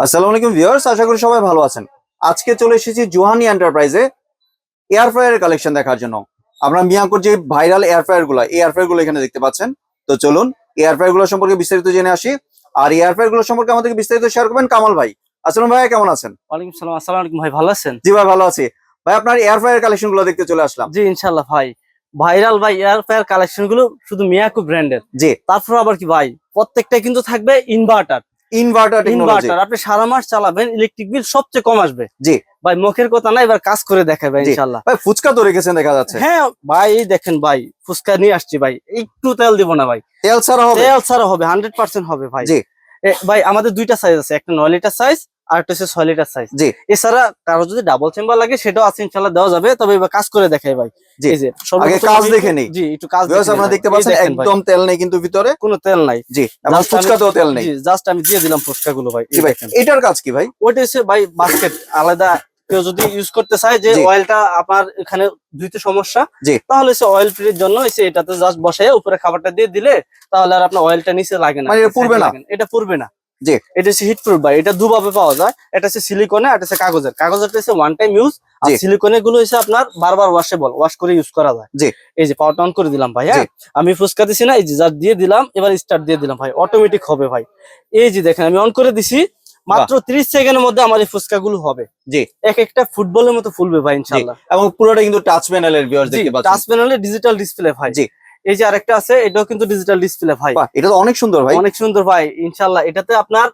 আসসালামু আলাইকুম ভিউয়ার্স, আশা করি সবাই ভালো আছেন। আজকে চলে এসেছি জোহানি এন্টারপ্রাইজে এয়ার ফ্রায়ারের কালেকশন দেখার জন্য। আমরা মিয়াকোর যে ভাইরাল এয়ার ফ্রায়ার গুলো এখানে দেখতে পাচ্ছেন। তো চলুন এয়ার ফ্রায়ার গুলো সম্পর্কে বিস্তারিত জেনে আসি। আর এয়ার ফ্রায়ার গুলো সম্পর্কে আমাদেরকে বিস্তারিত শেয়ার করবেন কামাল ভাই। আসসালাম ভাই, কেমন আছেন? ওয়ালাইকুম সালাম। আসসালামু আলাইকুম ভাই, ভালো আছেন? জি ভাই, ভালো আছি। ভাই আপনার এয়ার ফ্রায়ার কালেকশন গুলো দেখতে চলে আসলাম। জি ইনশাআল্লাহ ভাই। ভাইরাল ভাই এয়ার ফ্রায়ার কালেকশন গুলো শুধু মিয়াকো ব্র্যান্ডের। জি, তারপর আবার কি ভাই, প্রত্যেকটা কিন্তু থাকবে ইনভার্টার। টেকনোলজি। আপনি সারা মাস চালাবেন, ইলেকট্রিক বিল সবচেয়ে কম আসবে। জি ভাই, মুখের কথা না, এবার কাজ করে দেখাবে ইনশাআল্লাহ। ভাই, ফুচকা তো রেখেছেন দেখা যাচ্ছে। হ্যাঁ ভাই, এই দেখেন ভাই, ফুচকা নিয়ে আসছি ভাই। একটু তেল দিব না ভাই, তেল ছাড়া হবে? তেল ছাড়া হবে, 100% হবে ভাই। জি ভাই আমাদের দুইটা সাইজ আছে, একটা 9 লিটার সাইজ আর একটা হচ্ছে 6 লিটার সাইজ। জি। এছাড়া কারো যদি ডাবল চেম্বার লাগে সেটাও আছে, ইনশাআল্লাহ দেওয়া যাবে। তবে এবার কাজ করে দেখাই ভাই। জি, এই যে আগে কাজ দেখে নেই। জি একটু কাজ ভিউয়ার্স আপনারা দেখতে পাচ্ছেন একদম তেল নেই কিন্তু ভিতরে কোনো তেল নাই। জি, এবং ফুচকাতেও তেল নেই। জি জাস্ট আমি দিয়ে দিলাম ফুচকা গুলো ভাই। জি ভাই, এটার কাজ কি ভাই? ওইটা হচ্ছে ভাই বাস্কেট আলাদা। কেউ যদি ইউজ করতে চায় যে অয়েলটা আপনার এখানে ধুইতে সমস্যা, তাহলে সে অয়েল ফ্রির জন্য এসে এটাতে জাস্ট বসায় উপরে খাবারটা দিয়ে দিলে তাহলে আর আপনার অয়েলটা নিচে লাগে না, মানে এটা পুড়বে না। এটা পুড়বে না। জি, এটা হচ্ছে হিট প্রুফ ভাই। এটা দুভাবে পাওয়া যায়, এটা হচ্ছে সিলিকনে আর এটা হচ্ছে কাগজেরটা হচ্ছে ওয়ান টাইম ইউজ, আর সিলিকনের গুলো হচ্ছে আপনার বারবার ওয়াশ করে ইউজ করা যায়। জি, এই যে পাওয়ার অন করে দিলাম ভাই। হ্যাঁ, আমি ফুসকা দিছি না, এই যে জাস্ট দিয়ে দিলাম, এবার স্টার্ট দিয়ে দিলাম ভাই, অটোমেটিক হবে ভাই। এই যে দেখেন আমি অন করে দিছি, মাত্র 30 সেকেন্ডের মধ্যে আমার এই ফুচকা গুলো হবে। জি, এক একটা ফুটবলের মতো ফুলবে ভাই ইনশাআল্লাহ। এবং পুরোটা কিন্তু টাচ প্যানেলের ভিউয়ার্স দেখতে পাচ্ছেন। টাচ প্যানেলে ডিজিটাল ডিসপ্লে ভাই। জি, এই যে আরেকটা আছে, এটাও কিন্তু ডিজিটাল ডিসপ্লে ভাই। বাহ, এটা তো অনেক সুন্দর ভাই। অনেক সুন্দর ভাই ইনশাআল্লাহ। এটাতে আপনার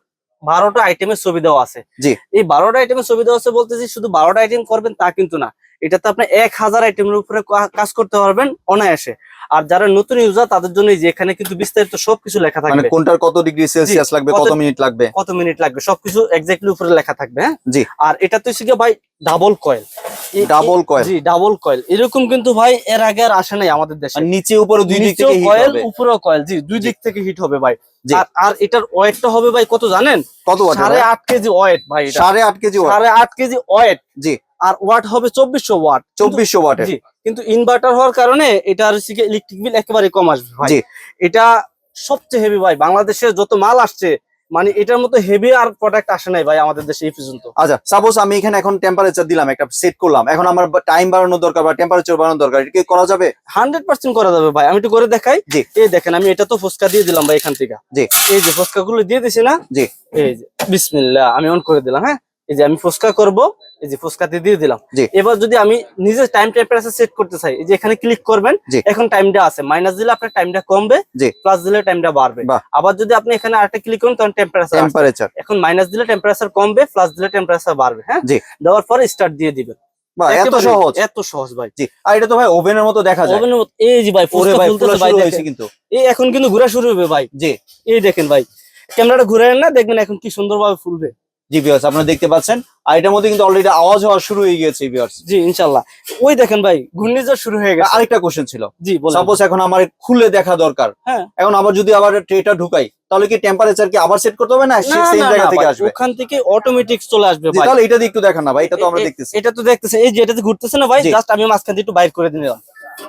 12টা আইটেমের ছবি দেওয়া আছে। জি, এই 12টা আইটেমের ছবি দেওয়া আছে বলতেছি শুধু 12টা আইটেম করবেন তা কিন্তু না, এটাতে আপনি 1000 আইটেমের উপরে কাজ করতে পারবেন অনায়াসে। আর যারা নতুন ইউজার তাদের জন্য যে এখানে কিন্তু বিস্তারিত সবকিছু লেখা থাকবে, মানে কোনটার কত ডিগ্রি সেলসিয়াস লাগবে, কত মিনিট লাগবে সবকিছু এক্স্যাক্টলি উপরে লেখা থাকবে। হ্যাঁ জি। আর এটা তো হচ্ছে ভাই ডাবল কয়েল। জি ডাবল কয়েল, এরকম কিন্তু ভাই এর আগে আর আসে নাই আমাদের দেশে। নিচে উপরে দুই দিক থেকে হিট হবে, উপরেও কয়েল। জি, দুই দিক থেকে হিট হবে ভাই। আর এটার ওয়েটটা হবে ভাই কত জানেন? কত ওয়াট? 8.5 কেজি ওয়েট ভাই। 8.5 কেজি ওয়াট? 8.5 KG weight. জি, আর ওয়াট হবে 2400 ওয়াট। 2400 ওয়াটের। জি, কিন্তু ইনভার্টার হওয়ার কারণে এটার ইলেকট্রিক বিল একেবারে কম আসবে ভাই। এটা সবচেয়ে হেভি ভাই, বাংলাদেশে যত মাল আসছে মানে এটার মতো হেভি আর প্রোডাক্ট আসে নাই ভাই আমাদের দেশে এই পর্যন্ত। আচ্ছা, সাপোজ আমি এখানে এখন টেম্পারেচার দিলাম, একটা সেট করলাম, এখন আমার টাইম বাড়ানোর দরকার বা টেম্পারেচার বাড়ানোর দরকার, এটা কি করা যাবে? 100% করা যাবে ভাই। আমি একটু করে দেখাই। জি, এই দেখেন আমি এটা তো ফুচকা দিয়ে দিলাম ভাই এখান থেকে। জি, এই যে ফুচকা গুলো দিয়ে দিছি না। জি, এই যে বিসমিল্লাহ আমি অন করে দিলাম। হ্যাঁ, এই যে আমি ফুচকা করব, এই যে ফুচকাতে দিয়ে দিলাম। এবার যদি আমি নিজে টাইম টেম্পারেচার সেট করতে চাই, এই যে এখানে ক্লিক করবেন, এখন টাইমটা আছে, মাইনাস দিলে আপনার টাইমটা কমবে, প্লাস দিলে টাইমটা বাড়বে। আবার যদি আপনি এখানে আরেকটা ক্লিক করেন তখন টেম্পারেচার, এখন মাইনাস দিলে টেম্পারেচার কমবে, প্লাস দিলে টেম্পারেচার বাড়বে। হ্যাঁ, দেওয়ার পরে স্টার্ট দিয়ে দিবেন। এত সহজ, এত সহজ ভাই। জি। আর এটা তো ভাই ওভেনের মতো দেখা যায়। ওভেনের মতো। এই যে ভাই ফুচকা ফুলতেছে ভাই, দেখেন কিন্তু এই এখন কিন্তু ঘোরা শুরু হবে ভাই। জি, এই দেখেন ভাই, ক্যামেরাটা ঘুরায় না, দেখবেন এখন কি সুন্দরভাবে ফুলবে। জি ভিউয়ার্স আপনারা দেখতে পাচ্ছেন, আর এটার মধ্যে কিন্তু অলরেডি আওয়াজ হওয়া শুরু হয়ে গিয়েছে ভিউয়ার্স। জি ইনশাআল্লাহ। ওই দেখেন ভাই ঘূর্ণিঝড় শুরু হয়ে গেছে। আরেকটা কোশ্চেন ছিল। জি বলেন। সাপোজ এখন আমার খুলে দেখা দরকার। হ্যাঁ, এখন আবার যদি আবার ট্রেটা ঢুকাই তাহলে কি টেম্পারেচার কি আবার সেট করতে হবে না সেম জায়গা থেকে আসবে? ওখান থেকে অটোমেটিক চলে আসবে ভাই। তাহলে এটা দিয়ে একটু দেখান না ভাই, এটা তো আমরা দেখতেছি। এটা তো দেখতেছেন, এই যে এটাতে ঘুরতেছে না ভাই, জাস্ট আমি মাঝখান দিয়ে একটু বাইর করে দিলাম।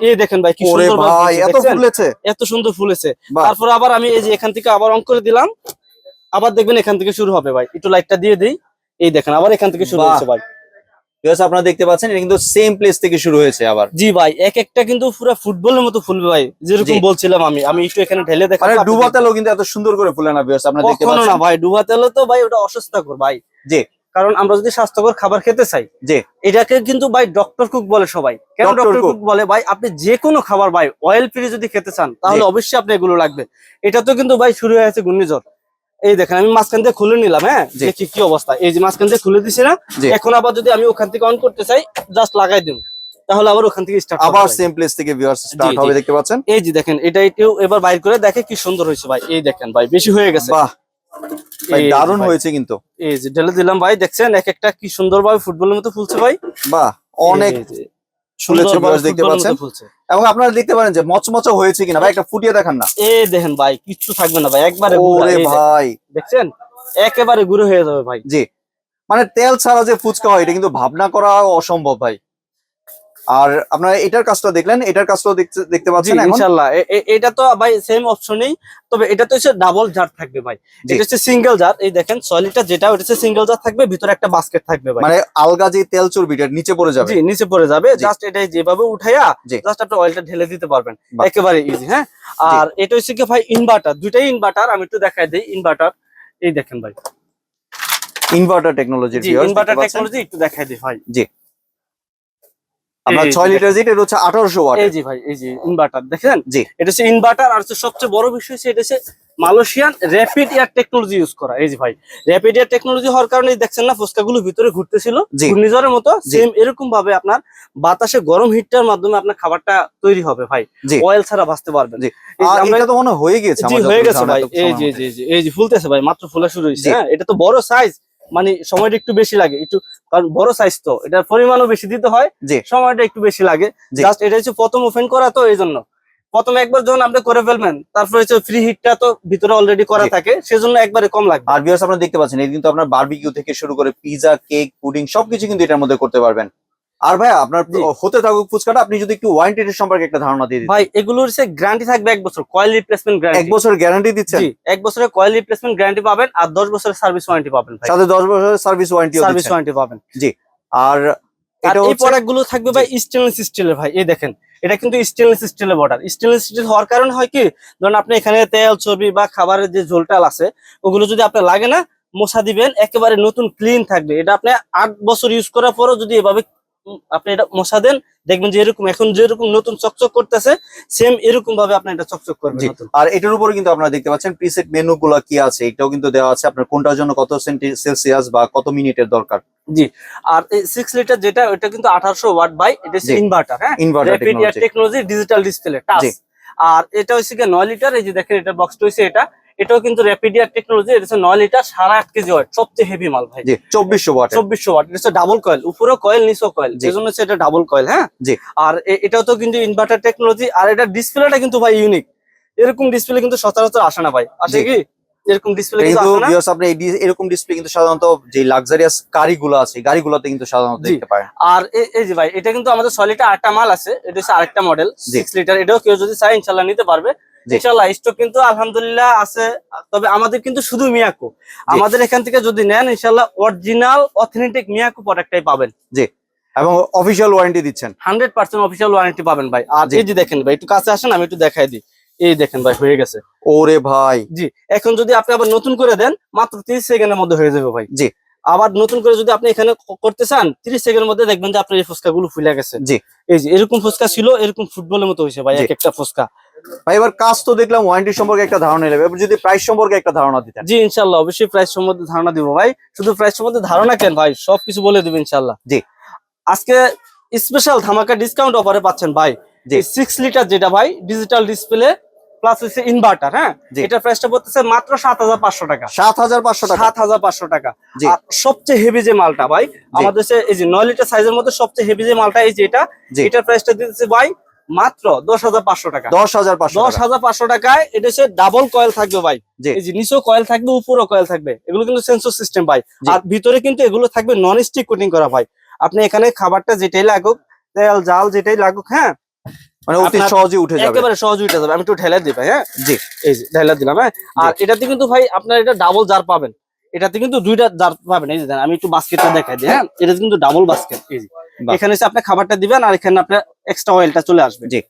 এই দেখেন ভাই কি সুন্দর ভাই, এত ফুলেছে, এত সুন্দর ফুলেছে। তারপর আবার আমি এই যে এখান থেকে আবার অন করে দিলাম, আবার দেখবেন এখান থেকে শুরু হবে ভাই। একটু লাইটটা দিয়ে দেই, এই দেখেন আবার এখান থেকে শুরু হচ্ছে ভাই। ভিউয়ার্স আপনারা দেখতে পাচ্ছেন এটা কিন্তু সেম প্লেস থেকে শুরু হয়েছে আবার। জি ভাই, এক একটা কিন্তু পুরো ফুটবলের মতো ফুলবে ভাই, যেরকম বলছিলাম আমি একটু এখানে ঢেলে দেখাবো। আরে ডুবা তেলও কিন্তু এত সুন্দর করে ফুলে না ভিউয়ার্স, আপনারা দেখতে পাচ্ছেন। না ভাই, ডুবা তেল তো ভাই ওটা অস্বাস্থ্যকর ভাই। জি, কারণ আমরা যদি স্বাস্থ্যকর খাবার খেতে চাই, জি, এটাকে কিন্তু ভাই ডক্টর কুক বলে সবাই। কেন ডক্টর কুক বলে ভাই? আপনি যে কোনো খাবার ভাই অয়েল ফ্রি যদি খেতে চান তাহলে অবশ্যই আপনি এগুলো লাগবে। এটা তো কিন্তু ভাই শুরু হয়ে গেছে ঘূর্ণিঝড়। এই দেখেন আমি মাঝখান দিয়ে খুলে নিলাম। হ্যাঁ, দেখি কি অবস্থা। এই যে মাঝখান দিয়ে খুলে দিছি না, এখন আবার যদি আমি ওখান থেকে অন করতে চাই জাস্ট লাগাই দিন, তাহলে আবার ওখান থেকে স্টার্ট আবার সেম প্লেস থেকে ভিউয়ার্স স্টার্ট হবে, দেখতে পাচ্ছেন। এই যে দেখেন এটা একটু এবার বাইর করে দেখে কি সুন্দর হয়েছে ভাই। এই দেখেন ভাই বেশি হয়ে গেছে। বাহ ভাই, দারুণ হয়েছে কিন্তু। এই যে ঢেলে দিলাম ভাই, দেখছেন এক একটা কি সুন্দর ভাবে ফুটবলের মতো ফুলছে ভাই। বাহ, অনেক ফুলেছে ভিউয়ার্স দেখতে পাচ্ছেন। এবং আপনারা দেখতে পারেন যে মচমচা হয়েছে কিনা ভাই, একটা ফুটিয়ে দেখান না। এই দেখেন ভাই কিচ্ছু থাকবে না ভাই, একবারে ওরে ভাই দেখছেন একেবারে গুঁড়ো হয়ে যাবে ভাই। জি, মানে তেল ছাড়া যে ফুচকা হয় এটা কিন্তু ভাবনা করা অসম্ভব ভাই। আর আপনারা এটার কাজটা দেখলেন, এটার কাজটাও দেখতে জি পাচ্ছেন এখন। ইনশাআল্লাহ এটা তো ভাই সেম অপশনই, তবে এটা তো হচ্ছে ডাবল জার থাকবে ভাই, জি। এটা হচ্ছে সিঙ্গেল জার। এই দেখেন 6 লিটার যেটা, ওটা হচ্ছে সিঙ্গেল জার থাকবে, ভিতরে একটা বাস্কেট থাকবে ভাই। মানে আলগা যে তেল চর্বিটা নিচে পড়ে যাবে। জি নিচে পড়ে যাবে, জি। জাস্ট এটাই যেভাবে উঠাইয়া জি। জাস্ট আপনি অয়েলটা ঢেলে দিতে পারবেন, বাহ। একেবারে ইজি। হ্যাঁ, জি। আর এটা হচ্ছে কি ভাই ইনভার্টার, দুইটাই ইনভার্টার, আমি একটু দেখাই দিই ইনভার্টার। এই দেখেন ভাই, ইনভার্টার টেকনোলজির জি ইনভার্টার টেকনোলজি একটু দেখাই দিই ভাই। জি। আপনার এই 6 যে লিটার যেটা, এটা হচ্ছে 1800 ওয়াট। এই যে ভাই, এই যে ইনভার্টার দেখেন, জি। এটা হচ্ছে ইনভার্টার। আর হচ্ছে সবচেয়ে বড় বিষয় হচ্ছে এটা হচ্ছে Malaysian rapid air technology use করা। এই যে ভাই, র‍্যাপিড এয়ার টেকনোলজি হওয়ার কারণে দেখছেন না ফুসকাগুলো ভিতরে ঘুরতেছিল জি। ঘূর্ণিঝড়ের মতো, জি। সেম এরকম ভাবে আপনার বাতাসে গরম হিটটার মাধ্যমে আপনার খাবারটা তৈরি হবে ভাই, জি। অয়েল ছাড়া ভাজতে পারবেন। জি। এই যে আর আমরা এটা তো মনে হয় হয়ে গেছে জি আমার হয়ে যতদূর গেছে ধারণা ভাই, এত এই সময়ের যে মধ্যে। এই যে ফুলতেছে ভাই, মাত্র ফোলা শুরু হয়েছে। জি। হ্যাঁ, এটা তো বড় সাইজ, মানে সময়টা একটু বেশি লাগে একটু, কারণ বড় সাইজ তো এটার পরিমাণও বেশি দিতে হয়, জি। সময়টা একটু বেশি লাগে। জি। জাস্ট এটা হচ্ছে প্রথম ওপেন করা, তো এই জন্য প্রথমে একবার যখন আপনি করে ফেলবেন, তারপরে হচ্ছে ফ্রি হিটটা তো ভিতরে অলরেডি করা জি। থাকে, সেজন্য একবারে কম লাগবে। আর ভিউয়ার্স আপনারা দেখতে পাচ্ছেন, এটা কিন্তু আপনার বারবিকিউ থেকে শুরু করে পিজা, কেক, পুডিং সবকিছু কিন্তু এটার মধ্যে করতে পারবেন। আর ভাই আপনার জি। হতে থাকুক ফুচকাটা, আপনি যদি একটু ওয়ারেন্টি সম্পর্কে একটা ধারণা দিয়ে দিতেন। ভাই এগুলোর হচ্ছে গ্যারান্টি থাকবে 1 বছর, কয়েল রিপ্লেসমেন্ট 1 গ্যারান্টি। বছর গ্যারান্টি দিচ্ছেন? জি 1 বছরের কয়েল রিপ্লেসমেন্ট গ্যারান্টি পাবেন, আর 10 বছরের সার্ভিস ওয়ারেন্টি পাবেন ভাই, সাথে 10 বছরের সার্ভিস ওয়ারেন্টিও সার্ভিস দিচ্ছেন। ওয়ারেন্টি পাবেন। জি। আর আর এটা এই হচ্ছে প্রোডাক্ট গুলো থাকবে ভাই স্টেনলেস স্টিলের ভাই। এই দেখেন, এটা কিন্তু স্টেনলেস স্টিলের বর্ডার। স্টেনলেস স্টিল হওয়ার কারণে হয় কি, ধরুন আপনি এখানে তেল চর্বি বা খাবারের যে ঝোলটাল আছে ওগুলো যদি আপনার লাগে না, মোছা দিবেন, একেবারে নতুন ক্লিন থাকবে। এটা আপনি 8 বছর ইউজ করার পরও যদি এভাবে আপনি এটা মোছা দেন, দেখবেন যে এরকম এখন যেরকম নতুন চকচক করতেছে, সেম এরকম ভাবে আপনি এটা চকচক করবেন জি। নতুন। আর এটার উপরে কিন্তু আপনারা দেখতে পাচ্ছেন প্রিসেট মেনু গুলো কি আছে, এটাও কিন্তু দেওয়া আছে আপনার কোনটার জন্য কত সেলসিয়াস বা কত মিনিটের দরকার। জি। আর এই 6 লিটার যেটা, ওটা কিন্তু 1800 ওয়াট বাই, এটা হচ্ছে জি। ইনভার্টার। হ্যাঁ, inverter rapid air technology. Technology digital display touch. জি। আর এটা হচ্ছে কি 9 লিটার, এই যে দেখেন এটা বক্সটা হচ্ছে এটা, এটাও কিন্তু র‍্যাপিড এয়ার টেকনোলজি। এটা হচ্ছে 9 লিটার 8.5 কেজি ওয়েট, সবচেয়ে হেভি মাল ভাই। জি 2400 ওয়াট। 2400 ওয়াট, এটা হচ্ছে ডাবল কয়েল, উপরেও কয়েল নিচেও কয়েল, জি। এজন্য হচ্ছে এটা ডাবল কয়েল। হ্যাঁ, জি। আর এটাও তো কিন্তু ইনভার্টার টেকনোলজি। আর এটা ডিসপ্লেটা কিন্তু ভাই ইউনিক, এরকম ডিসপ্লে কিন্তু সচরাচর আসে না ভাই, আসে জি। কি এরকম ডিসপ্লে কিন্তু কিন্তু আসে না। ভিউয়ার্স আপনি এরকম ডিসপ্লে কিন্তু সাধারণত যে লাক্সারিয়াস গাড়িগুলো আছে, গাড়িগুলোতে কিন্তু সাধারণত জি। দেখতে পারেন। আর এই যে ভাই, এটা কিন্তু আমাদের 6 লিটার আরেকটা মাল আছে, এটা হচ্ছে আরেকটা মডেল জি। 6 লিটার। এটাও কেউ যদি চায় ইনশাল্লাহ নিতে পারবে। জি। ইনশাল্লাহ স্টক কিন্তু আলহামদুলিল্লাহ আছে, তবে আমাদের কিন্তু শুধু মিয়াকো, জি। আমাদের এখান থেকে যদি নেন ইনশাল্লাহ অরিজিনাল অথেন্টিক মিয়াকো প্রোডাক্টটাই পাবেন। জি। এবং অফিসিয়াল ওয়ারেন্টি দিচ্ছেন। 100% অফিসিয়াল ওয়ারেন্টি পাবেন ভাই। আর জি। এই যে দেখেন ভাই, একটু কাছে আসেন, আমি একটু দেখাই দিই। এই দেখেন ভাই, হয়ে গেছে। ওরে ভাই। জি, এখন যদি আপনি আবার নতুন করে দেন, মাত্র 30 সেকেন্ডের মধ্যে হয়ে যাবে ভাই। জি। আবার নতুন করে যদি আপনি এখানে করতে চান, 30 সেকেন্ডের মধ্যে দেখবেন যে আপনার এই ফুচকা গুলো ফুলে গেছে। জি। এই যে এরকম ফুচকা ছিল, এরকম ফুটবলের মতো হয়েছে ভাই জি। এক একটা ফুচকা। ভাই এবার কাজ তো দেখলাম, ওয়ারেন্টি সম্পর্কে একটা ধারণা নিলাম, এবার যদি প্রাইস সম্পর্কে একটা ধারণা দিতেন। জি ইনশাল্লাহ অবশ্যই প্রাইস সম্বন্ধে ধারণা দিব ভাই। শুধু প্রাইস সম্বন্ধে ধারণা কেন ভাই, সবকিছু বলে দিব ইনশাল্লাহ। জি। আজকে স্পেশাল ধামাকা ডিসকাউন্ট অফারে পাচ্ছেন ভাই। জি। 6 লিটার যেটা ভাই, ডিজিটাল ডিসপ্লে প্লাস হচ্ছে ইনভার্টার। হ্যাঁ, জি। এটা প্রাইসটা পড়তেছে মাত্র 7500 টাকা। 7500 টাকা। 7500 টাকা। জি। আর সবচেয়ে হেভি যে মালটা ভাই, আমাদের এই যে 9 লিটার সাইজের মধ্যে সবচেয়ে হেভি যে মালটা, এই যে এটা, জি। এটার প্রাইসটা দিতেছে ভাই মাত্র 10500 টাকা। 10500 টাকা। 10500 টাকায় এটা হচ্ছে ডাবল কয়েল থাকবে ভাই। জি। এই যে নিচেও কয়েল থাকবে, উপরেও কয়েল থাকবে, এগুলো কিন্তু সেন্সর সিস্টেম ভাই। জি। আর ভিতরে কিন্তু এগুলো থাকবে নন স্টিক কোটিং করা ভাই। আপনি এখানে খাবারটা যেটাই লাগুক, তেল জাল যেটাই লাগুক, হ্যাঁ মানে অতি আপনার সহজে উঠে যাবে। একেবারে সহজে উঠে যাবে। আমি একটু ঢেলে দিই ভাই। হ্যাঁ, জি। এই যে ঢেলে দিলাম। হ্যাঁ, আর এটাতে কিন্তু ভাই আপনার এটা ডাবল জার পাবেন, এটাতে কিন্তু 2টা জার পাবেন। এই যে দেন, আমি একটু বাস্কেটটা দেখাই দিই। হ্যাঁ, এটা কিন্তু ডাবল বাস্কেট। এই যে বাহ। এখানে এসে আপনি খাবারটা দিবেন, আর এখানে আপনার এক্সট্রা অয়েলটা চলে আসবে। জি।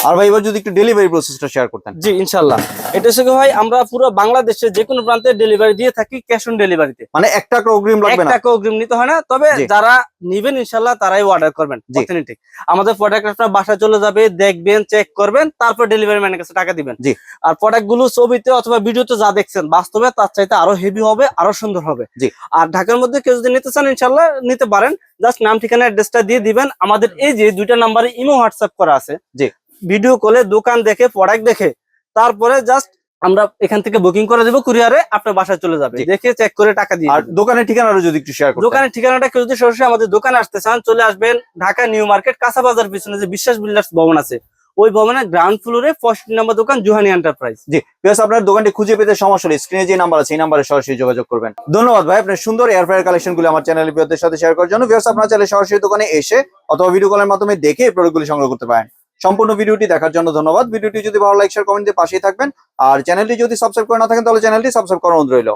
আর ভাই এবার যদি একটু ডেলিভারি প্রসেসটা শেয়ার করতেন। জি ইনশাল্লাহ, এটা হচ্ছে কি ভাই, আমরা পুরো বাংলাদেশে যে কোনো প্রান্তে ডেলিভারি দিয়ে থাকি, ক্যাশ অন ডেলিভারিতে। মানে 1 টাকা অগ্রিম লাগবে 1 না। টাকা অগ্রিম নিতে হয় না, তবে জি। যারা নিবেন ইনশাল্লাহ তারাই অর্ডার করবেন জি। অথেন্টিক। আমাদের প্রোডাক্ট আপনার বাসায় চলে যাবে, দেখবেন, চেক করবেন, তারপর ডেলিভারি ম্যানের কাছে টাকা দিবেন। জি। আর প্রোডাক্ট গুলো ছবিতে অথবা ভিডিওতে যা দেখছেন, বাস্তবে তার চাইতে আরো হেভি হবে, আরো সুন্দর হবে। জি। আর ঢাকার মধ্যে কেউ যদি নিতে চান ইনশাল্লাহ নিতে পারেন, জাস্ট নাম ঠিকানা অ্যাড্রেসটা দিয়ে দিবেন। আমাদের এই যে 2টা নাম্বারে ইমো হোয়াটসঅ্যাপ করা আছে। জি। ভিডিও কলে দোকান দেখে, প্রোডাক্ট দেখে, তারপরে জাস্ট আমরা এখান থেকে বুকিং করে দেবো কুরিয়ারে, আপনার বাসায় চলে যাবে, জি। দেখে চেক করে টাকা দিয়ে আর দিবেন। দোকানের ঠিকানাটা যদি একটু শেয়ার করতেন। দোকানের ঠিকানাটা কেউ যদি সরাসরি আমাদের দোকানে আসতে চান, চলে আসবেন ঢাকা নিউ মার্কেট কাঁচা বাজার পিছনে যে বিশ্বাস বিল্ডার্স ভবন আছে, ওই ভবনের গ্রাউন্ড ফ্লোরে 65 নম্বর দোকান জুহানি এন্টারপ্রাইজ। জি ভিউয়ার্স, আপনার দোকানটি খুঁজে পেতে সমস্যা হলে স্ক্রিনে যে নাম্বার আছে এই নাম্বারে সরাসরি যোগাযোগ করবেন। ধন্যবাদ ভাই আপনার সুন্দর এয়ার ফ্রায়ার কালেকশন গুলো আমার চ্যানেলের ভিউয়ারদের সাথে শেয়ার করার জন্য। ভিউয়ার্স, আপনারা চাইলে সরাসরি দোকানে এসে অথবা ভিডিও কলের মাধ্যমে দেখে এই প্রোডাক্টগুলি সংগ্রহ করতে পারেন। সম্পূর্ণ ভিডিওটি দেখার জন্য ধন্যবাদ। ভিডিওটি যদি ভালো লাগে শেয়ার কমেন্ট দিয়ে পাশেই থাকবেন। আর চ্যানেলটি যদি সাবস্ক্রাইব করে না থাকেন তাহলে চ্যানেলটি সাবস্ক্রাইব করার অনুরোধ রইল।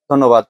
ধন্যবাদ।